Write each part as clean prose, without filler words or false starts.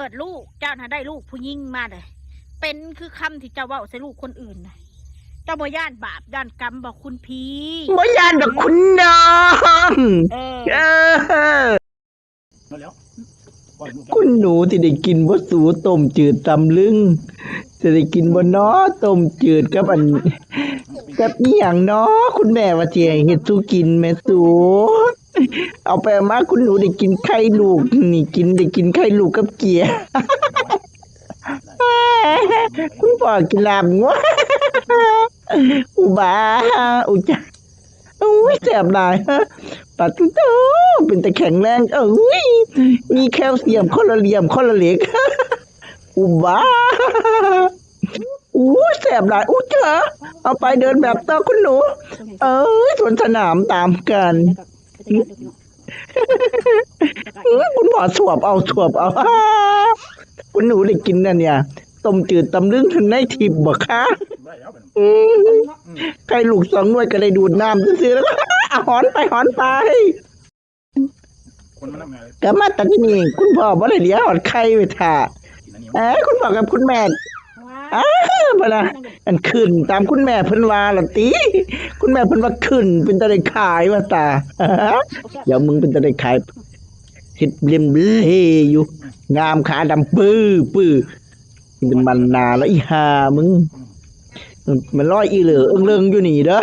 เปิดลูกเจ้าน่ะได้ลูกผู้หญิงมาเลยเป็นคือคำที่เจ้าเว้าใส่ลูกคนอื่นนะเจ้าบ่ย่านบาปย่านกรรมบอกคุณพี่บ่ย่านดอกคุณน้องคุณหนูที่ได้กินบ่สูต้มจืดตำลึงจะได้กินบ่น้อต้มจืดกับกับอีหยังน้อคุณแม่ว่าสิให้เฮ็ดสู่กินแม่สูเอาไปมาคุณหนูได้กินไข่ลูกนี่ได้กินไข่ลูกกับเกี๊ยคุณพ่อกินลาบงัวอุบาอุจาแซ่บหลายปัดโตเป็นแต่แข็งแรงมีแคลเซียมคอลลาเลียมคอลลาเหล็กอุบาแซ่บหลายเจ้าเอาไปเดินแบบต่อคุณหนูสวนสนามตามกันคุณพ่อสวบเอาคุณหนูได้กินนั่นเนี่ยต้มจืดตำลึงในทิพย์บ่คะไก่ลูก2 หน่วยก็ได้ดูดน้ำซื่อๆแล้วหอนไปก็มาตัดที่นี่คุณพ่อบ่ได้เลี้ยงหอดไข่ไว้ท่าคุณพ่อกับคุณแม่บ่ล่ะอันขึ้นตามคุณแม่เพิ่นว่าล่ะติคุณแม่เพิ่นว่าขึ้นเป็นตาได้ขายว่าตาเดี๋ยวมึงเป็นตาได้ขายเฮ็ดเลี่ยมเล่อยู่งามขาดำปื้อเป็นมันนาแล้วอีห่ามึงมันลอยอีเหลือเริงอยู่นี่เด้อ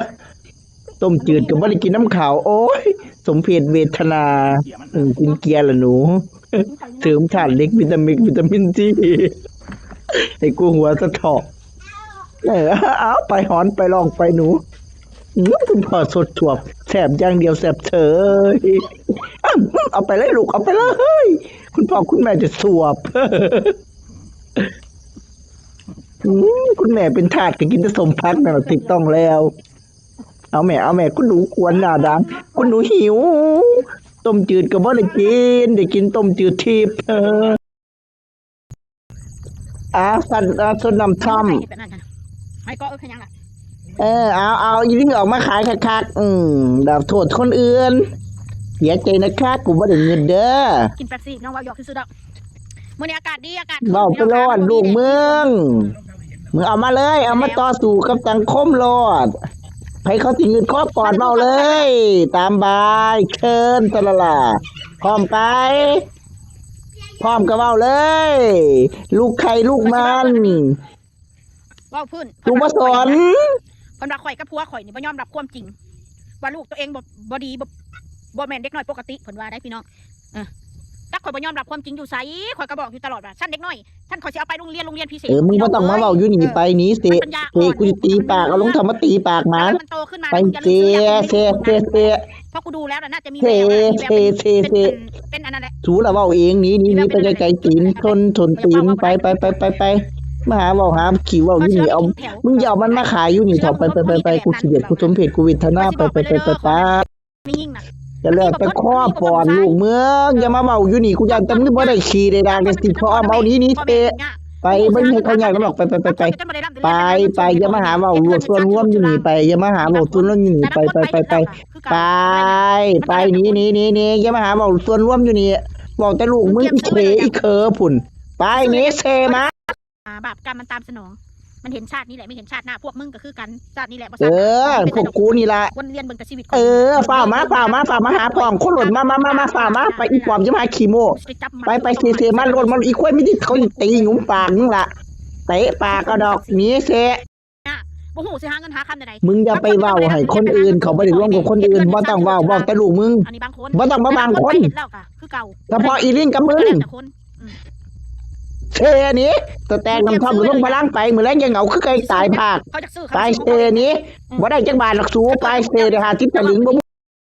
ต้มจืดก็บ่ได้กินน้ำขาวโอ้ยสมเพชเวทนากินเกียร์ล่ะหนูเสริมธาตุเหล็กวิตามินซีให้กูหัวสะเถาะเอาไปหอนไปลองไปหนูคุณพ่อสดถวบแสบอย่างเดียวแสบเฉยเอาไปเลยลูกเอาไปเลยคุณพ่อคุณแม่จะสวบคุณแม่เป็นทาสก็กินแต่สมพักนั่นแหละถูกต้องแล้วเอาแม่คุณหนูกวนหน้าดังคุณหนูหิวต้มจืดก็บ่ได้กินต้มจืดทิพย์ส้นน้ำท่อมให้ก็ขยังล่ะเอาอีลิงออกมาขายคักดาวโทษคนอื่นเสียใจนะคะกูบ่ได้เงินเด้อกินแป๊บซี่น้องว่าหยอกซื้อๆดอกมื้อนี้อากาศดีเว้าไปรอดลูกเมืองมึงเอามาเลยเอามาต่อสู้กับสังคมรอดให้เขาสิเงินครอบปอดเมาเลยตามบายเชิญตะละล่ะพร้อมไปพร้อมก็เว้าเลยลูกใครลูกมันเว้าพื้นลูกบ่สนเพิ่นว่าข่อยกับผัวข่อยนี่บ่ยอมรับความจริงว่าลูกตัวเองบ่ดีบ่แม่นเด็กน้อยปกติเพิ่นว่าได้พี่น้องถ้าข่อยบ่ยอมรับความจริงอยู่ไสข่อยก็บอกอยู่ตลอดว่าฉันเด็กน้อยฉันข่อยสิเอาไปโรงเรียนพิเศษมึงบ่ต้องมาเว้าอยู่นี่ไปหนีเสะกูสิตีปากเอาลงทำมาตีปากมาไปเสะพอกูดูแล้วน่าจะมีเป็นอันนั้นแหละสูละเว้าเองหนีไปไกลๆตีนทนตีนไปมาหาเว้าหาขี้เว้าอยู่นี่เอามึงอย่าเอามันมาขายอยู่นี่เถาไปกูสิเด็ดกูสมเพชกูเวทนาไปมียิ่งน่ะจะแล้วแต่ข้อปอนลูกเมืองอย่ามาเว้าอยู่นี่กูย่านแต่มึงบ่ได้ขี้ได้ด่างได้สิพอเอานี้เตะไปบ่ให้เขาใหญ่กันหรอกไปอย่ามาหาเว้าส่วนรวมอยู่นี่ไปอย่ามาหาเว้าส่วนรวมอยู่นี่ไปนี่อย่ามาหาเว้าส่วนรวมอยู่นี่เว้าแต่ลูกมึงอีเคอพุ่นไปนี่เซมาบาปกรรมมันตามสนองมันเห็นชาตินี้แหละไม่เห็นชาติหน้าพวกมึงก็คือกันชาตินี้แหละพวกกูนี่ละวนเวียนเบิ่งแต่ชีวิตฝ่ามาหาพร้อมคนหล่นมาฝ่ามาไปอีปอมจะมาขี้โมไปเซมาหล่นมันอีกคนไม่ได้เขาตีหนุ่มปากนึงละเตะปากกระดอกนี้เซบ่ฮู้สิหาเงินหาคำใดมึงอย่าไปเว้าให้คนอื่นเขาบ่ได้ร่วมกับคนอื่นบ่ต้องเว้าบอกแต่ลูกมึงบ่ต้องมาบางคนคือเก่าเฉพาะอีลิงกับมึงเชนี้ตัวแตงน้ำท่อมลงพลังไปเหมือนแรงยังเหงาคือไก่ตายภาคไปเชนี้บ่ได้จักบาทหลักสูไปเชได้50 สลึงบ่